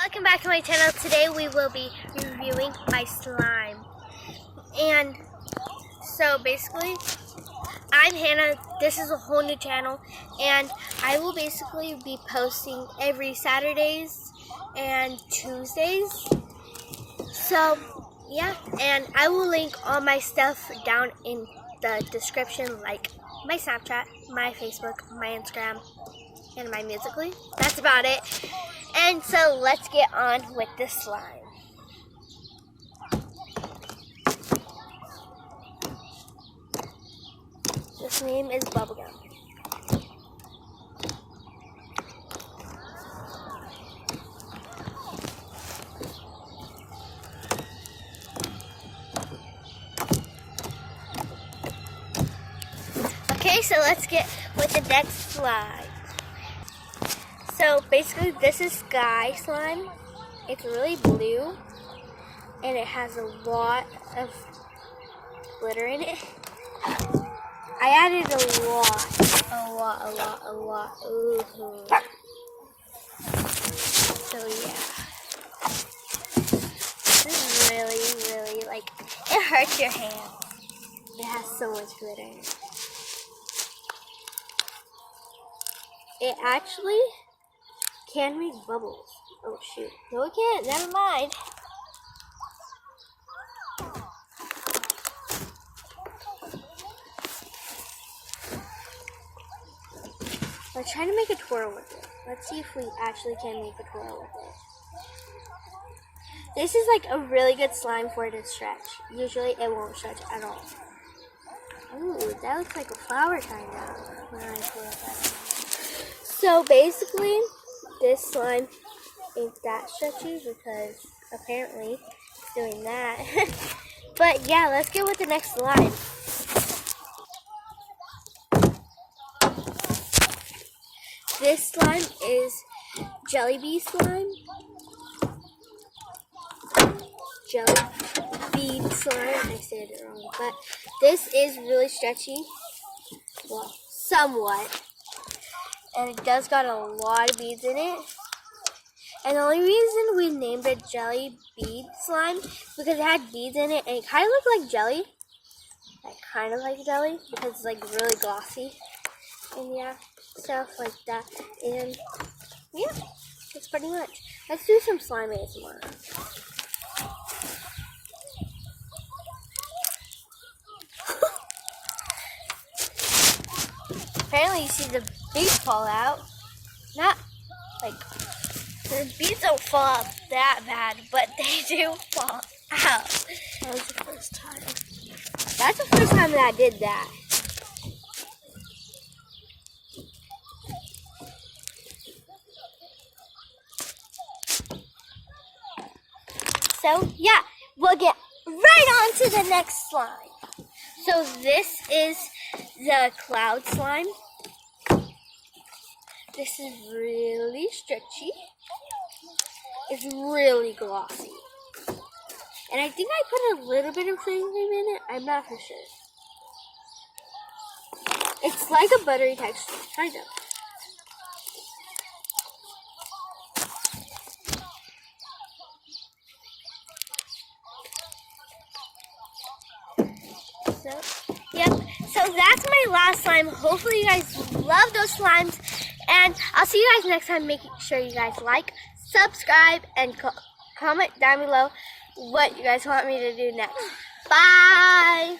Welcome back to my channel. Today we will be reviewing my slime. And so basically, I'm Hannah. This is a whole new channel. And I will basically be posting every Saturdays and Tuesdays. So, yeah. And I will link all my stuff down in the description, like my Snapchat, my Facebook, my Instagram, and my Musically. That's about it. And so let's get on with the slime. This name is Bubblegum. Okay, so let's get with the next slime. So basically this is Sky Slime. It's really blue and it has a lot of glitter in it. I added a lot. Ooh. So yeah. This is really like, it hurts your hand. It has so much glitter in it. It actually can make bubbles. Oh shoot. No, it can't. Never mind. We're trying to make a twirl with it. Let's see if we actually can make a twirl with it. This is like a really good slime for it to stretch. Usually it won't stretch at all. Ooh, that looks like a flower kind of when I twirl that. So basically, this slime ain't that stretchy because apparently it's doing that. But yeah, let's get with the next slime. This slime is jelly bead slime. Jelly bead slime. I said it wrong, but this is really stretchy. Well, somewhat. And it does got a lot of beads in it. And the only reason we named it jelly bead slime because it had beads in it and it kind of looked like jelly. Like kind of like jelly because it's like really glossy. And yeah, stuff like that. And yeah, that's pretty much. Let's do some slime ASMR. Apparently you see the beads fall out. Not like, the beads don't fall out that bad, but they do fall out. That was the first time. That's the first time that I did that. So yeah, we'll get right on to the next slime. So this is the cloud slime. This is really stretchy. It's really glossy. And I think I put a little bit of shaving cream in it. I'm not for sure. It's like a buttery texture, kind of. So, yep. So that's my last slime. Hopefully you guys love those slimes. And I'll see you guys next time. Make sure you guys like, subscribe, and comment down below what you guys want me to do next. Bye!